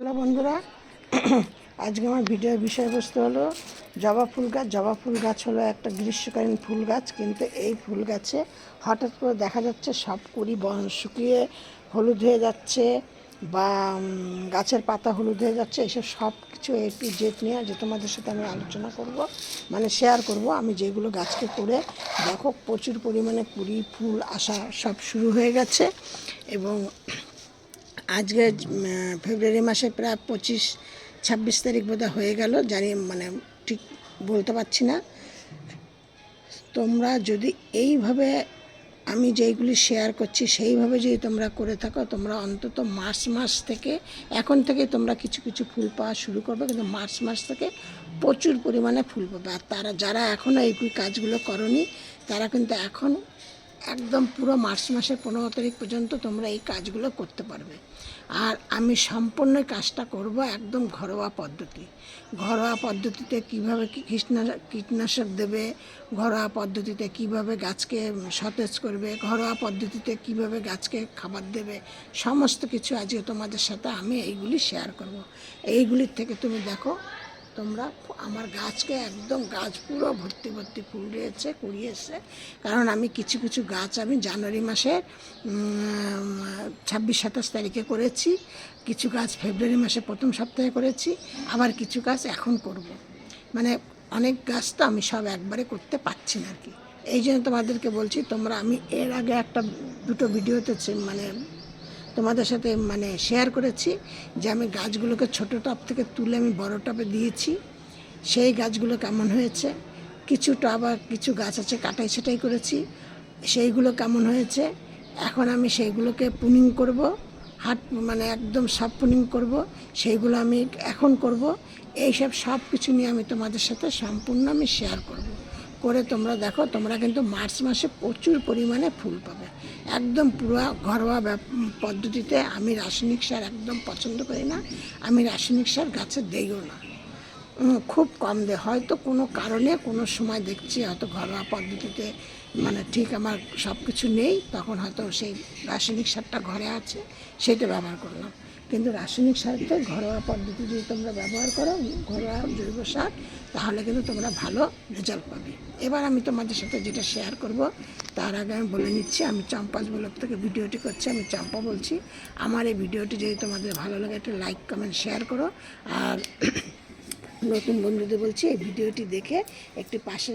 Hello বন্ধুরা, আজকে আমার ভিডিওর বিষয়বস্তু হলো জবা ফুল গাছ। জবা ফুল গাছ হলো একটা গ্রীষ্মকালীন ফুল গাছ, কিন্তু এই ফুল গাছে হঠাৎ করে দেখা যাচ্ছে সব কুড়ি শুকিয়ে হলুদ হয়ে যাচ্ছে বা গাছের পাতা হলুদ হয়ে যাচ্ছে। এসব সব কিছু টু জেড নিয়ে যে তোমাদের সাথে আমি আলোচনা করব, মানে শেয়ার করব। আমি যেগুলো গাছকে করে দেখো প্রচুর পরিমাণে কুড়ি ফুল আসা সব শুরু হয়ে গেছে। এবং আজকে ফেব্রুয়ারি মাসে প্রায় 25-26 তারিখ বোধহয় হয়ে গেল, জানি মানে ঠিক বলতে পারছি না। তোমরা যদি এইভাবে আমি যেইগুলি শেয়ার করছি সেইভাবে যদি তোমরা করে থাকো, তোমরা অন্তত মার্চ থেকে এখন থেকে তোমরা কিছু কিছু ফুল পাওয়া শুরু করবে, কিন্তু মার্চ মাস থেকে প্রচুর পরিমাণে ফুল পাবে। আর তারা যারা এখনও এই কাজগুলো করনি তারা কিন্তু এখন একদম পুরো মার্চ মাসের 15 তারিখ পর্যন্ত তোমরা এই কাজগুলো করতে পারবে। আর আমি সম্পূর্ণ কাজটা করব একদম ঘরোয়া পদ্ধতি। ঘরোয়া পদ্ধতিতে কীভাবে কীটনাশক দেবে, ঘরোয়া পদ্ধতিতে কিভাবে গাছকে সতেজ করবে, ঘরোয়া পদ্ধতিতে কিভাবে গাছকে খাবার দেবে, সমস্ত কিছু আজকে তোমাদের সাথে আমি এইগুলি শেয়ার করব। এইগুলির থেকে তুমি দেখো তোমরা আমার গাছকে একদম গাছ পুরো ভর্তি ভর্তি ফুল রয়েছে, কুড়িয়েছে। কারণ আমি কিছু কিছু গাছ আমি জানুয়ারি মাসের 26-27 তারিখে করেছি, কিছু গাছ ফেব্রুয়ারি মাসে প্রথম সপ্তাহে করেছি, আবার কিছু গাছ এখন করব। মানে অনেক গাছ তো আমি সব একবারে করতে পারছি না আর কি। এই জন্য তোমাদেরকে বলছি, তোমরা আমি এর আগে দুটো ভিডিওতে মানে তোমাদের সাথে মানে শেয়ার করেছি যে আমি গাছগুলোকে ছোটো টব থেকে তুলে আমি বড় টবে দিয়েছি। সেই গাছগুলো কেমন হয়েছে, কিছুটা আবার কিছু গাছ আছে কাটাই ছাটাই করেছি, সেইগুলো কেমন হয়েছে। এখন আমি সেইগুলোকে পুনিং করব, মানে একদম সব পুনিং করব, সেইগুলো আমি এখন করব। এইসব সব কিছু নিয়ে আমি তোমাদের সাথে সম্পূর্ণ আমি শেয়ার করব। করে তোমরা দেখো, তোমরা কিন্তু মার্চ মাসে প্রচুর পরিমাণে ফুল পাবে একদম পুরো ঘরোয়া পদ্ধতিতে। আমি রাসায়নিক সার একদম পছন্দ করি না, আমি রাসায়নিক সার গাছে দেইও না, খুব কম দেয়। হয়তো কোনো কারণে কোনো সময় দেখছি হয়তো ঘরোয়া পদ্ধতিতে মানে ঠিক আমার সব কিছু নেই, তখন হয়তো সেই রাসায়নিক সারটা ঘরে আছে সেটা ব্যবহার করলাম। কিন্তু রাসায়নিক সারতে ঘরোয়া পদ্ধতি যদি তোমরা ব্যবহার করো, ঘরোয়া জৈব সার, তাহলে কিন্তু তোমরা ভালো রেজাল্ট পাবে। এবার আমি তোমাদের সাথে যেটা শেয়ার করব তার আগে আমি বলে নিচ্ছি, আমি চম্পাস ব্লগ থেকে ভিডিওটি করছি, আমি চম্পা বলছি। আমার এই ভিডিওটি যদি তোমাদের ভালো লাগে একটা লাইক কমেন্ট শেয়ার করো। আর নতুন বন্ধুদের বলছি, এই ভিডিওটি দেখে একটি পাশে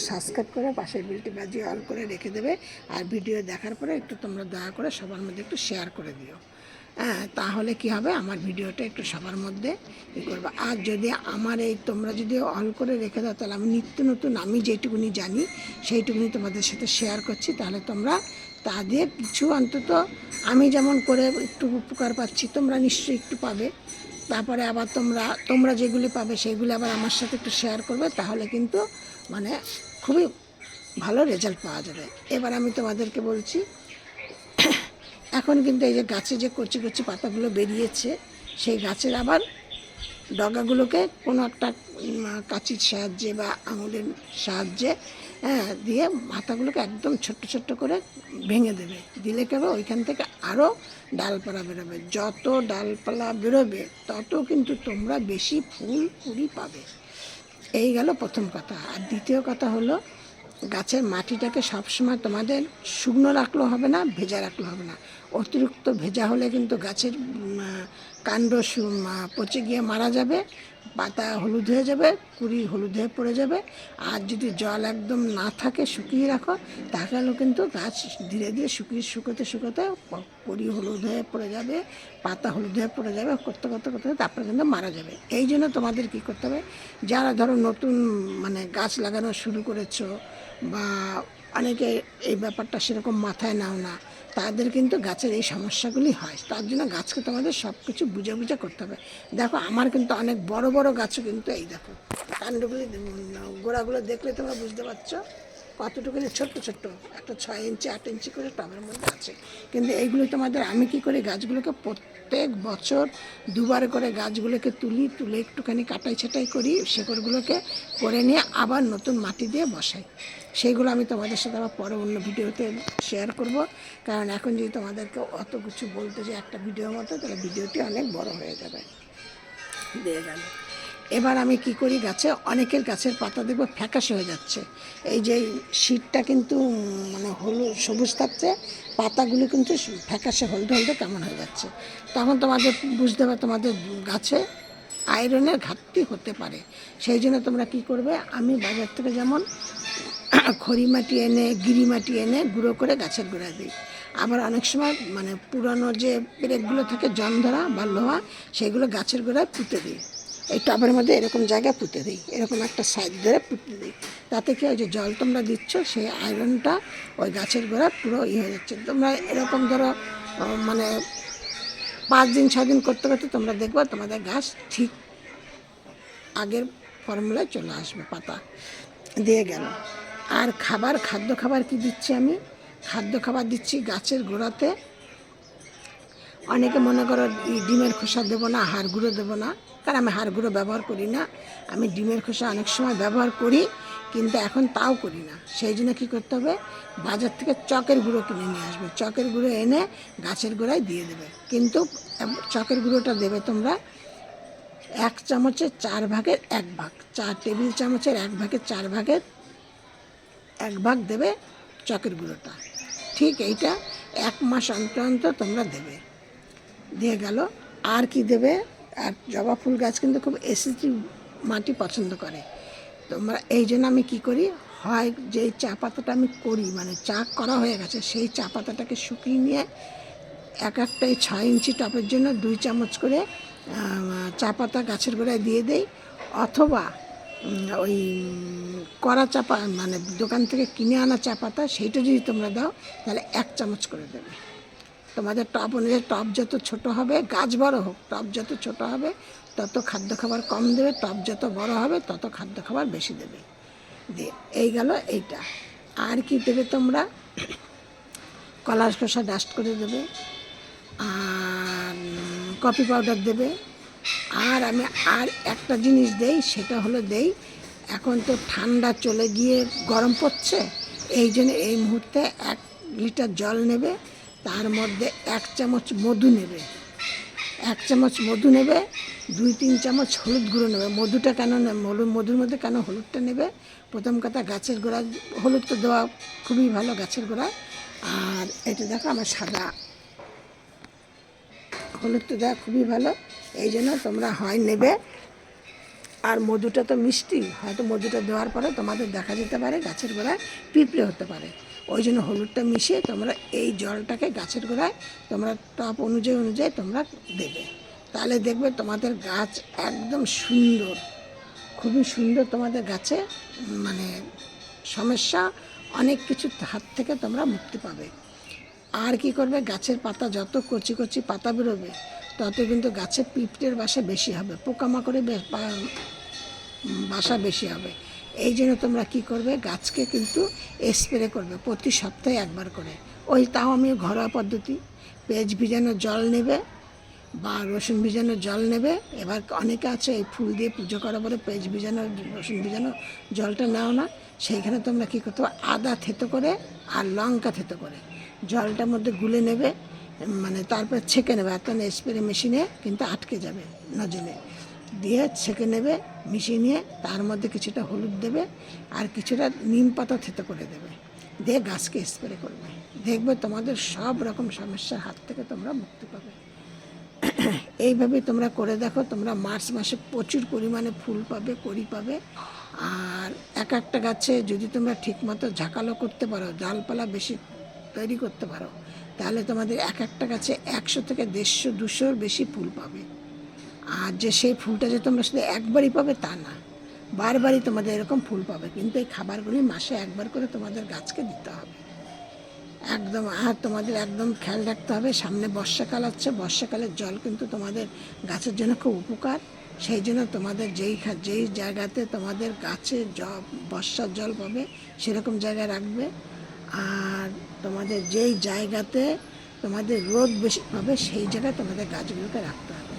সাবস্ক্রাইব করে পাশের বেলটি বাজিয়ে অল করে রেখে দেবে। আর ভিডিও দেখার পরে একটু তোমরা দয়া করে সবার মধ্যে একটু শেয়ার করে দিও। হ্যাঁ, তাহলে কি হবে, আমার ভিডিওটা একটু সবার মধ্যে করবে। আর যদি আমার এই তোমরা যদি অল করে রেখে দাও, তাহলে আমি নিত্য নতুন আমি যেটুকুনি জানি সেইটুকুনি তোমাদের সাথে শেয়ার করছি। তাহলে তোমরা তা দিয়ে কিছু অন্তত আমি যেমন করে একটু উপকার পাচ্ছি, তোমরা নিশ্চয়ই একটু পাবে। তারপরে আবার তোমরা যেগুলি পাবে সেইগুলি আবার আমার সাথে একটু শেয়ার করবে, তাহলে কিন্তু মানে খুবই ভালো রেজাল্ট পাওয়া যাবে। এবার আমি তোমাদেরকে বলছি, এখন কিন্তু এই যে গাছে যে কচি কচি পাতাগুলো বেরিয়েছে, সেই গাছের আবার ডগাগুলোকে কোনো একটা কাঁচির সাহায্যে বা আঙুলের সাহায্যে দিয়ে মাথাগুলোকে একদম ছোট্ট ছোট্ট করে ভেঙে দেবে। দিলে কেবল ওইখান থেকে আরও ডালপালা বেরোবে। যত ডালপালা বেরোবে তত কিন্তু তোমরা বেশি ফুল কুড়ি পাবে। এই গেল প্রথম কথা। আর দ্বিতীয় কথা হলো, গাছের মাটিটাকে সবসময় তোমাদের শুকনো রাখলেও হবে না, ভেজা রাখলেও হবে না। অতিরিক্ত ভেজা হলে কিন্তু গাছের কাণ্ড পচে গিয়ে মারা যাবে, পাতা হলুদ হয়ে যাবে, কুড়ি হলুদ হয়ে পড়ে যাবে। আর যদি জল একদম না থাকে, শুকিয়ে রাখো, তাহলেও কিন্তু গাছ ধীরে ধীরে শুকোতে শুকোতে কুড়ি হলুদ হয়ে পড়ে যাবে, পাতা হলুদ হয়ে পড়ে যাবে, করতে করতে করতে তারপরে কিন্তু মারা যাবে। এই জন্য তোমাদের কী করতে হবে, যারা ধরো নতুন মানে গাছ লাগানো শুরু করেছো বা অনেকে এই ব্যাপারটা সেরকম মাথায় নাও না, তাদের কিন্তু গাছের এই সমস্যাগুলি হয়। তার জন্য গাছকে তোমাদের সব কিছু বুঝে বুঝে করতে হবে। দেখো আমার কিন্তু অনেক বড় বড় গাছও কিন্তু এই দেখো কাণ্ডগুলি গোড়াগুলো দেখলে তোমরা বুঝতে পারছো, কতটুকু ছোট্ট ছোট্ট একটা 6 ইঞ্চি 8 ইঞ্চি করে টবের মধ্যে আছে। কিন্তু এইগুলো তোমাদের আমি কী করি, গাছগুলোকে প্রত্যেক বছর দুবার করে গাছগুলোকে তুলে একটুখানি কাটাই ছাটাই করি, শেকড়গুলোকে করে নিয়ে আবার নতুন মাটি দিয়ে বসাই। সেইগুলো আমি তোমাদের সাথে আবার পরে অন্য ভিডিওতে শেয়ার করব, কারণ এখন যদি তোমাদেরকে অত কিছু বলতে যে একটা ভিডিওর মতো, তাহলে ভিডিওটি অনেক বড় হয়ে যাবে। দিয়ে গেল। এবার আমি কি করি, গাছে অনেকের গাছের পাতা দেখবো ফ্যাকাশে হয়ে যাচ্ছে, এই যে শীতটা কিন্তু মানে হলুদ সবুজ থাকছে, পাতাগুলো কিন্তু ফ্যাকাশে হলদে হলদে কেমন হয়ে যাচ্ছে। তখন তোমাদের বুঝতে হবে তোমাদের গাছে আয়রনের ঘাটতি হতে পারে। সেই জন্য তোমরা কি করবে, আমি বাজার থেকে যেমন খড়ি মাটি এনে গিরি মাটি এনে গুঁড়ো করে গাছের গোড়ায় দিই। আবার অনেক সময় মানে পুরানো যে পেরেকগুলো থাকে জনধরা বা লোহা, সেগুলো গাছের গোড়ায় পুঁতে দিই। এই টবের মধ্যে এরকম জায়গায় পুঁতে দিই, এরকম একটা সাইড ধরে পুঁতে দিই। তাতে কি ওই যে জল তোমরা দিচ্ছ, সেই আয়রনটা ওই গাছের গোড়ায় পুরো হয়ে যাচ্ছে। তোমরা এরকম ধরো মানে 5 দিন 6 দিন করতে করতে তোমরা দেখবে তোমাদের গাছ ঠিক আগের ফর্মুলায় চলে আসবে। পাতা দিয়ে গেল। আর খাদ্য খাবার কি দিচ্ছি আমি, খাদ্য খাবার দিচ্ছি গাছের গোড়াতে। অনেকে মনে করো ডিমের খোসা দেবো না, হাড় গুঁড়ো দেবো না, কারণ আমি হাড় গুঁড়ো ব্যবহার করি না। আমি ডিমের খোসা অনেক সময় ব্যবহার করি, কিন্তু এখন তাও করি না। সেই জন্য কী করতে হবে, বাজার থেকে চকের গুঁড়ো কিনে নিয়ে আসবে। চকের গুঁড়ো এনে গাছের গোড়ায় দিয়ে দেবে। কিন্তু চকের গুঁড়োটা দেবে তোমরা 1 চামচের 4 ভাগের 1 ভাগ, 4 টেবিল চামচের 1 ভাগের 4 ভাগের 1 ভাগ দেবে চকের গুঁড়োটা। ঠিক এইটা 1 মাস অন্তর অন্তর তোমরা দেবে। দিয়ে গেল। আর কি দেবে, আর জবা ফুল গাছ কিন্তু খুব অ্যাসিডিক মাটি পছন্দ করে। তোমরা এই জন্য আমি কী করি, হয় যেই চা পাতাটা আমি করি মানে চা করা হয়ে গেছে, সেই চা পাতাটাকে শুকিয়ে নিয়ে একটাই 6 ইঞ্চি টবের জন্য 2 চামচ করে চা পাতা গাছের গোড়ায় দিয়ে দেই। অথবা ওই কড়া চা মানে দোকান থেকে কিনে আনা চা পাতা, সেইটা যদি তোমরা দাও তাহলে 1 চামচ করে দেবে। তোমাদের টব অনুযায়ী, টব যত ছোট হবে, গাছ বড় হোক, টব যত ছোট হবে তত খাদ্য খাবার কম দেবে, টব যত বড় হবে তত খাদ্য খাবার বেশি দেবে। দিয়ে এই গেল এইটা। আর কি দেবে তোমরা, কলার খোসা ডাস্ট করে দেবে, আর কফি পাউডার দেবে। আর আমি আর একটা জিনিস দেই, সেটা হলো দেই, এখন তো ঠান্ডা চলে গিয়ে গরম পড়ছে, এই জন্য এই মুহূর্তে 1 লিটার জল নেবে, তার মধ্যে 1 চামচ মধু নেবে, 1 চামচ মধু নেবে, 2-3 চামচ হলুদ গুঁড়ো নেবে। মধুটা কেন মধুর মধ্যে কেন হলুদটা নেবে, প্রথম কথা গাছের গোড়ায় হলুদটা দেওয়া খুবই ভালো গাছের গোড়ায়। আর এটা দেখো আমার সাদা, হলুদটা দেওয়া খুবই ভালো, এই জন্য তোমরা হয় নেবে। আর মধুটা তো মিষ্টি, হয়তো মধুটা দেওয়ার পরে তোমাদের দেখা যেতে পারে গাছের গোড়ায় পিঁপড়ে হতে পারে, ওই জন্য হলুদটা মিশিয়ে তোমরা এই জলটাকে গাছের গোড়ায় তোমরা টপ অনুযায়ী তোমরা দেবে। তাহলে দেখবে তোমাদের গাছ একদম সুন্দর, খুবই সুন্দর। তোমাদের গাছে মানে সমস্যা অনেক কিছুর হাত থেকে তোমরা মুক্তি পাবে। আর কি করবে, গাছের পাতা যত কচি কচি পাতা বেরোবে তত কিন্তু গাছে পিঁপড়ের বাসা বেশি হবে, পোকামাকড়ের বাসা বেশি হবে। এই জন্য তোমরা কি করবে, গাছকে কিন্তু স্প্রে করবে প্রতি সপ্তাহে 1 বার করে। ওই তাও আমি ঘরোয়া পদ্ধতি, পেঁয়াজ ভিজানো জল নেবে বা রসুন ভিজানো জল নেবে। এবার অনেকে আছে এই ফুল দিয়ে পুজো করা বলে পেঁয়াজ ভিজানো রসুন ভিজানো জলটা নাও না, সেইখানে তোমরা কী করতে হবে, আদা থেতো করে আর লঙ্কা থেতো করে জলটার মধ্যে গুলে নেবে, মানে তারপর ছেঁকে নেবে। এত স্প্রে মেশিনে কিন্তু আটকে যাবে নজলে, দিয়ে ছেঁকে নেবে, মিশিয়ে নিয়ে তার মধ্যে কিছুটা হলুদ দেবে আর কিছুটা নিম পাতা থেতো করে দেবে, দিয়ে গাছকে স্প্রে করবে। দেখবে তোমাদের সব রকম সমস্যার হাত থেকে তোমরা মুক্তি পাবে। এইভাবে তোমরা করে দেখো, তোমরা মার্চ মাসে প্রচুর পরিমাণে ফুল পাবে, কড়ি পাবে। আর একটা গাছে যদি তোমরা ঠিকমতো ঝাঁকালো করতে পারো, ডালপালা বেশি তৈরি করতে পারো, তাহলে তোমাদের একটা গাছে 100 থেকে 150-200 বেশি ফুল পাবে। আর যে সেই ফুলটা যে তোমরা শুধু একবারই পাবে তা না, বারবারই তোমাদের এরকম ফুল পাবে। কিন্তু এই খাবারগুলি মাসে 1 বার করে তোমাদের গাছকে দিতে হবে একদম। আর তোমাদের একদম খেয়াল রাখতে হবে, সামনে বর্ষাকাল আছে, বর্ষাকালের জল কিন্তু তোমাদের গাছের জন্য খুব উপকার। সেই জন্য তোমাদের যেই জায়গাতে তোমাদের গাছে বর্ষার জল পাবে সেরকম জায়গায় রাখবে। আর তোমাদের যেই জায়গাতে তোমাদের রোদ বেশি পাবে সেই জায়গায় তোমাদের গাছগুলোকে রাখতে হবে।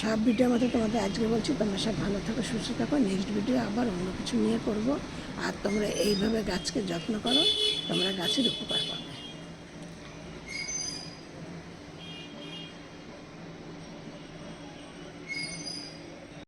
সব ভিডিওর মতো তোমাদের আজকে বলছি, তোমরা সব ভালো থাকো, সুস্থ থাকো। নেক্সট ভিডিও আবার অন্য কিছু নিয়ে করব। আর তোমরা এইভাবে গাছকে যত্ন করো, তোমরা গাছের উপকার পাবে।